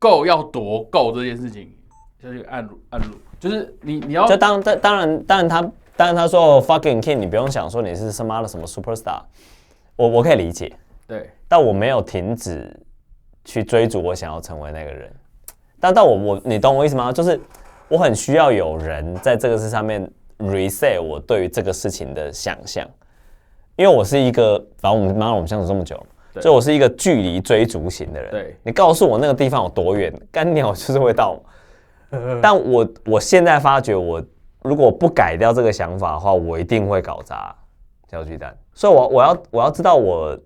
夠要多夠這件事情，就是按路，就是你要就當然他說 fucking king， 你不用想說你是什麼什麼 superstar， 我可以理解，对，但我没有停止去追逐我想要成為那個人，但你懂我意思嗎？就是我很需要有人在這個事上面 reset 我對於這個事情的想象，因為我是一個，反正我們相處這麼久，所以我是一個距離追逐型的人。對，你告訴我那個地方有多遠，幹鳥就是會到。但我現在發覺，我如果不改掉這個想法的話，我一定會搞砸小巨蛋。所以我要知道我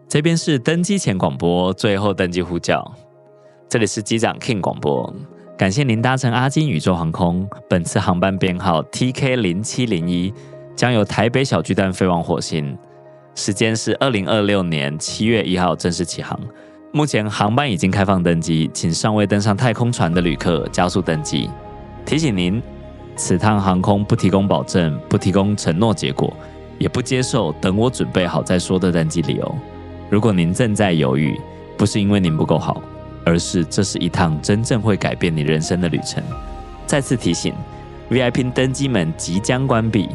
這邊是登機前廣播，最後登機呼叫。這裡是機長 King 廣播，感謝您搭乘阿金宇宙航空，本次航班編號 TK0701，將由台北小巨蛋飛往火星，時間是2026年7月1號正式起航。目前航班已經開放登機，請尚未登上太空船的旅客加速登機。提醒您，此趟航空不提供保證，不提供承諾結果，也不接受等我準備好再說的登機理由。如果您正在猶豫，不是因為您不夠好，而是這是一趟真正會改變你人生的旅程。再次提醒 ，VIP 登機門即將關閉。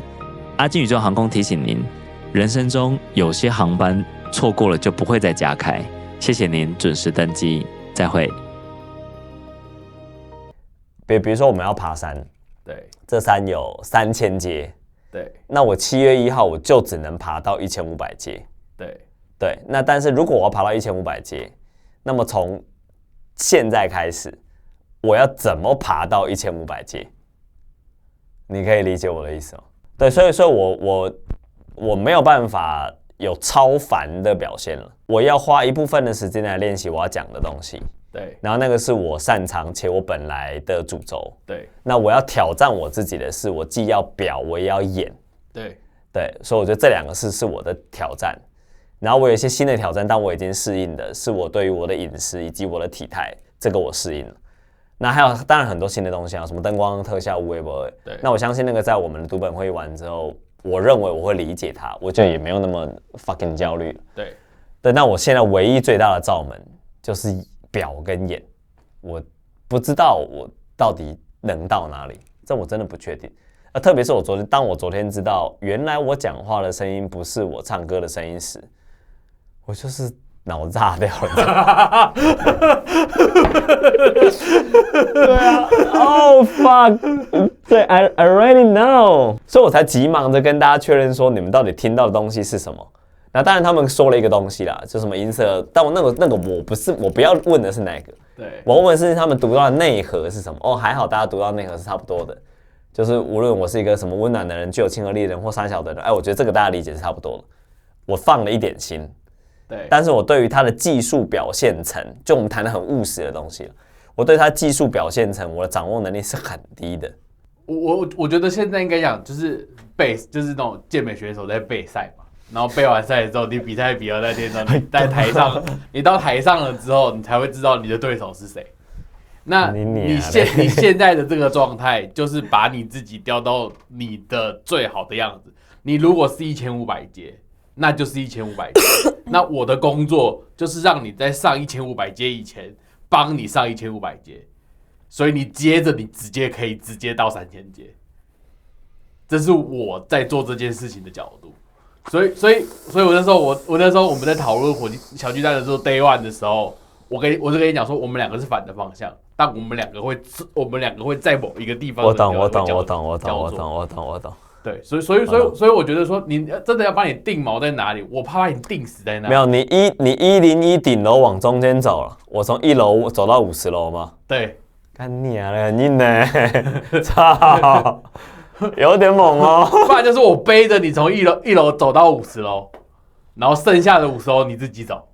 阿金宇宙航空提醒您，人生中有些航班錯過了就不會再加開。謝謝您準時登機，再會。比如說我們要爬山，對，這山有3000階，對，那我7月1號我就只能爬到1500階，對，那但是如果我要爬到1500階，那麼從現在開始，我要怎麼爬到1500階？你可以理解我的意思嗎？對，所以我沒有辦法有超凡的表現了，我要花一部分的時間來練習我要講的東西。對，然後那個是我擅長且我本來的主軸。對，那我要挑戰我自己的是，我既要表，我也要演。对，所以我覺得這兩個是我的挑戰。然後我有一些新的挑戰，但我已經適應的是我對於我的飲食以及我的體態，這個我適應了。那還有當然很多新的東西啊，什麼燈光特效、微博。對，那我相信那個在我們的讀本會議完之後，我認為我會理解它，我就也沒有那麼 fucking 焦慮。對，那我現在唯一最大的罩門就是表跟演，我不知道我到底能到哪裡，這我真的不確定。特別是當我昨天知道原來我講話的聲音不是我唱歌的聲音時，我就是腦炸掉了。對啊 ，Oh fuck， 對 ，I already know， 所以我才急忙的跟大家確認說你們到底聽到的東西是什麼。那當然他們說了一個東西啦，就什麼音色，但我那個我不要問的是哪個，對，我問的是他們讀到的內核是什麼。哦，還好大家讀到內核是差不多的。就是無論我是一個什麼溫暖的人、具有親和力的人或三小的人，我覺得這個大家理解是差不多的。我放了一點心，對，但是我對於他的技術表現層，就我們談的很務實的東西，我對他技術表現層，我的掌握能力是很低的。我覺得現在應該講就是就是那種健美選手在備賽嘛，然後備完賽之後，你比賽比到那天之後，你在台上，你到台上了之後，你才会知道你的對手是誰。那你現在的這個狀態，就是把你自己調到你的最好的樣子。你如果是1500階，那就是1500階。那我的工作就是讓你在上1500階以前，幫你上1500階。所以你接着你可以直接到3000階。這是我在做這件事情的角度。所以我那時候我們在討論小巨蛋的時候 Day One 的時候，我就跟你講說，我們兩個是反的方向。但我們兩個會在某一個地方。我懂。对，所以我覺得說，你真的要把你定錨在哪裡，我怕把你定死在哪裡。沒有，你101頂樓往中間走了，我從1樓走到50樓嘛。對，幹你啊，很硬呢，操，有點猛哦。不然就是我背着你從一樓走到50樓，然後剩下的50樓你自己走。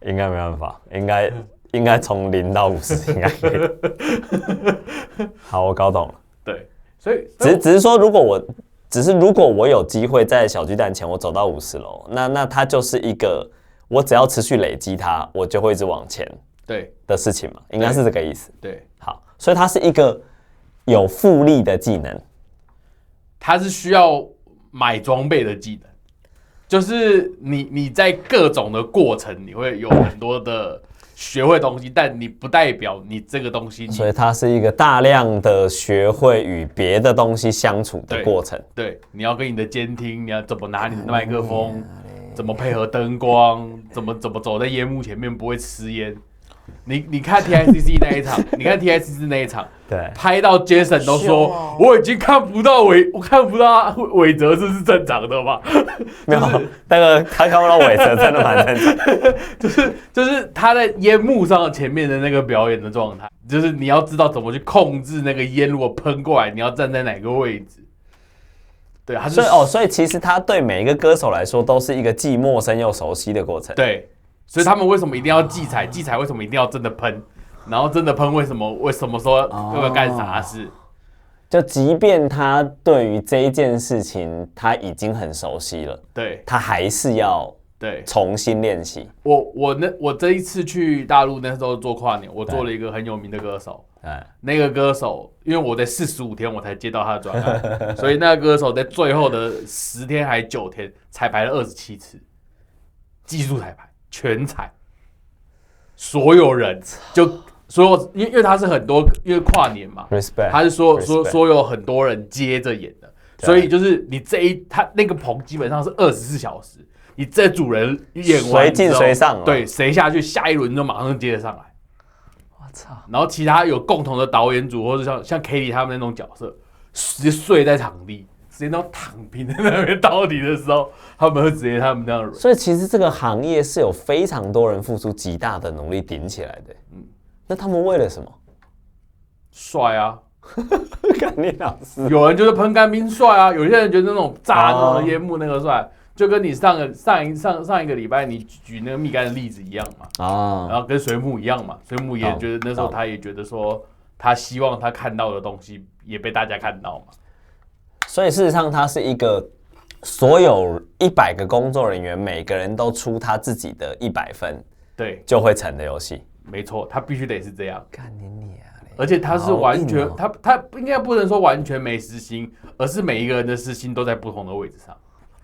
應該沒辦法，應該從0到50應該可以。好，我搞懂了。對，所以只是說，如果我有機會在小巨蛋前我走到50樓，那它就是一個我只要持續累積它，我就會一直往前的事情嘛，應該是這個意思。对，好，所以它是一個有複利的技能，它是需要買裝備的技能，就是你在各種的過程，你會有很多的學會東西，但你不代表你這個東西，所以它是一個大量的學會與別的東西相處的過程。對，你要跟你的監聽，你要怎麼拿你的麥克風，怎麼配合燈光，怎麼走在煙幕前面不會吃煙。你看 TICC 那一場，你看 TICC 那一場，对，拍到 Jason 都說我已經看不到我看不到韋哲是正常的嘛？沒有，那個他看不到韋哲真的蠻正常。就是他在煙幕上前面的那個表演的狀態，就是你要知道怎麼去控制那個煙，如果噴過來，你要站在哪個位置。對，所以其實他對每一個歌手來說都是一個既陌生又熟悉的過程。對。所以他們為什麼一定要技彩？技彩為什麼一定要真的噴？然後真的噴為什麼說要幹啥事？就即便他對於這一件事情他已經很熟悉了，對，他還是要重新練習。我這一次去大陸那時候做跨年，我做了一個很有名的歌手。那個歌手，因為我在45天我才接到他的專案，所以那個歌手在最後的10天還9天彩排了27次，技術彩排。全彩，所有人因為他是很多，因为跨年嘛， respect, 他是所有很多人接着演的，所以就是你他那個棚基本上是24小時，你這組人演完之後，隨進隨上，對，誰下去，下一輪就馬上接着上來。我操！然後其他有共同的導演組，或者像 Kelly 他們那種角色，直接睡在場地。直接到躺平在那邊到底的時候，他們會直接他們這樣。所以其實這個行業是有非常多人付出極大的努力頂起來的。那他們為了什麼？帥啊！幹你老師！有人覺得噴乾冰帥啊，有些人覺得那種炸那種煙幕那個帥，就跟你上一個禮拜你舉那個蜜柑的例子一樣嘛。然後跟水母一樣嘛，水母也覺得那時候他也覺得說，他希望他看到的東西也被大家看到嘛。所以事實上，它是一個所有100個工作人員，每個人都出他自己的100分，對，就會成的遊戲。沒錯，他必須得是這樣。幹你娘嘞！而且他是完全，他應該不能說完全沒私心，而是每一個人的私心都在不同的位置上，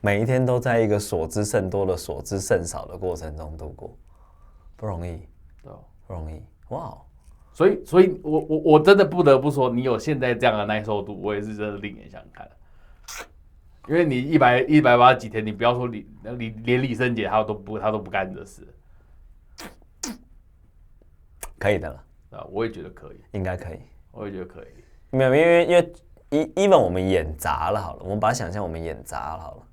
每一天都在一個所知甚多的所知甚少的過程中度過，不容易，對，不容易，哇！所以我真的不得不說，你有現在這樣的耐受度，我也是真的另眼相看。因為你180幾天，你不要說連李聖傑他都不幹這事，可以的了。啊，我也覺得可以，應該可以，我也覺得可以。沒有，因為 even 我們演砸了好了，我們把它想象我們演砸了好了，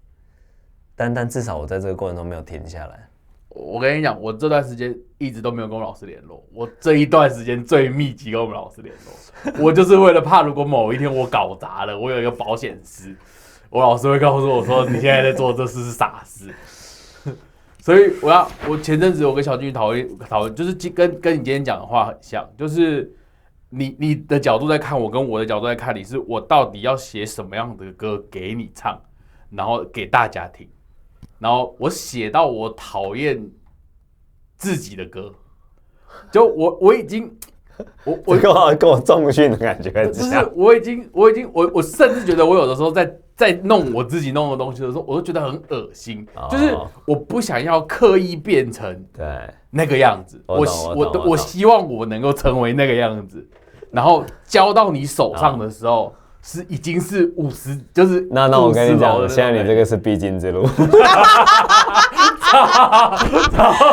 但至少我在這個過程中沒有停下來。我跟你講，我這段時間一直都沒有跟我老師聯絡。我這一段時間最密集跟我們老師聯絡，我就是為了怕，如果某一天我搞砸了，我有一個保險絲，我老師會告訴我說：“你現在在做這事是傻事。”所以我前陣子我跟小俊討論，就是跟你今天講的話很像，就是你的角度在看我，跟我的角度在看你，是我到底要寫什麼樣的歌給你唱，然後給大家聽。然後我寫到我討厭自己的歌，就我已經我跟我重訓的感覺很像，就是我甚至覺得我有的時候在弄我自己弄的東西的時候，我都覺得很惡心，就是我不想要刻意變成那個樣子，我希望我能夠成為那個樣子，然後交到你手上的時候。已經是50，就是那我跟你講，現在你這個是必經之路。操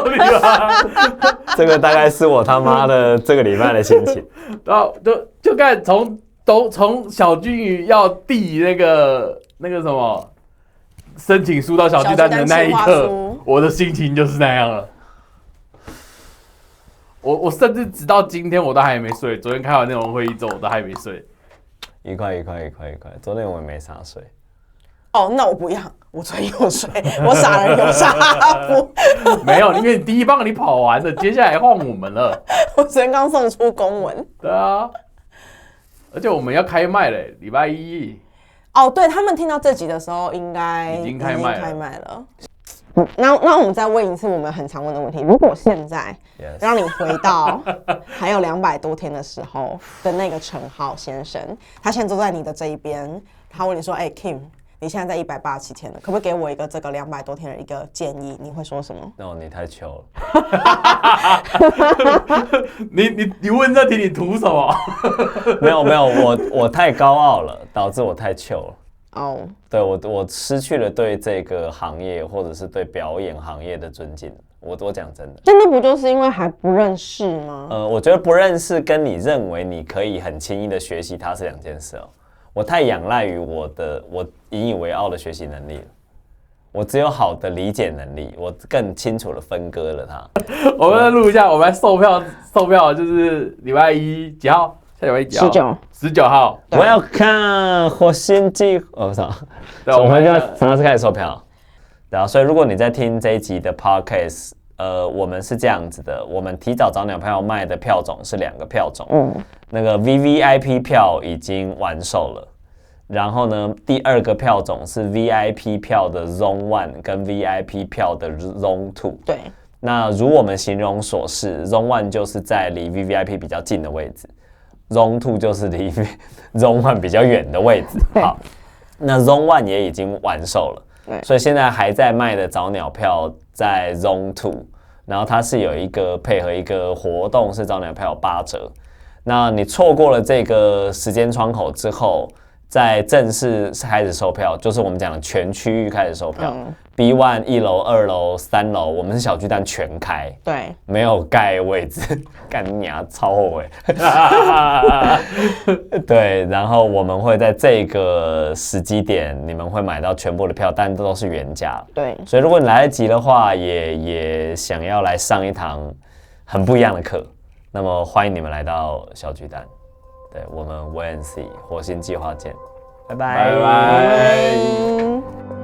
你媽！這個大概是我他媽的這個禮拜的心情。然後就看從小金魚要遞那個什麼申請書到小巨蛋的那一刻，我的心情就是那樣了。我甚至直到今天我都還沒睡，昨天開完內容會議之後我都還沒睡。愉快。昨天我也沒啥睡。哦，那我不一樣，我昨天有睡，我傻人有傻福。沒有，因為第一棒你跑完了，接下來換我們了。我昨天剛送出公文。對啊，而且我們要開賣嘞，禮拜一。哦，對，他們聽到這集的時候，應該已經開賣了。那我們再問一次我們很常問的問題：如果現在讓你回到還有200多天的時候的那個陳浩先生，他現在坐在你的這一邊，他問你說：“Kim，你現在在187天了，可不可以給我一個這個200多天的一個建議？你會說什麼？你太糗了。你問這題你圖什麼？沒有，我太高傲了，導致我太糗了。哦，對我失去了對這個行業或者是對表演行業的尊敬。我講真的，真的不就是因為還不認識嗎？我覺得不認識跟你認為你可以很輕易的學習它是兩件事哦。我太仰賴於我引以為傲的學習能力了，我只有好的理解能力，我更清楚的分割了它。我們錄一下，我們來售票就是禮拜一幾號？下禮拜一幾號？19號。我要看火星計劃。我操！對，我們就从那次開始售票。然後，所以如果你在聽這一集的 podcast，我們是這樣子的，我們提早早鳥票賣的票種是2個票種，那個 VVIP 票已經完售了，然後呢，第2個票種是 VIP 票的 Zone 1跟 VIP 票的 Zone 2。對，那如我們形容所示 ，Zone 1就是在離 VVIP 比較近的位置 ，Zone 2就是離 Zone 1比較遠的位置。好，那 Zone 1也已經完售了。所以現在還在賣的早鳥票在 Zone 2，然後它是有一個配合一個活動，是早鳥票有8折。那你錯過了這個時間窗口之後，在正式開始售票，就是我們講的全區域開始售票。B1 1樓、2樓、3樓，我們是小巨蛋全開，對，沒有蓋位置，幹你娘，超後悔。對，然後我們會在這個時機點，你們會買到全部的票，但都是原價。對，所以如果你來得及的話，也想要來上一堂很不一樣的課，那麼歡迎你們來到小巨蛋。對，我們 Wait and See 火星計劃見，拜拜。拜拜。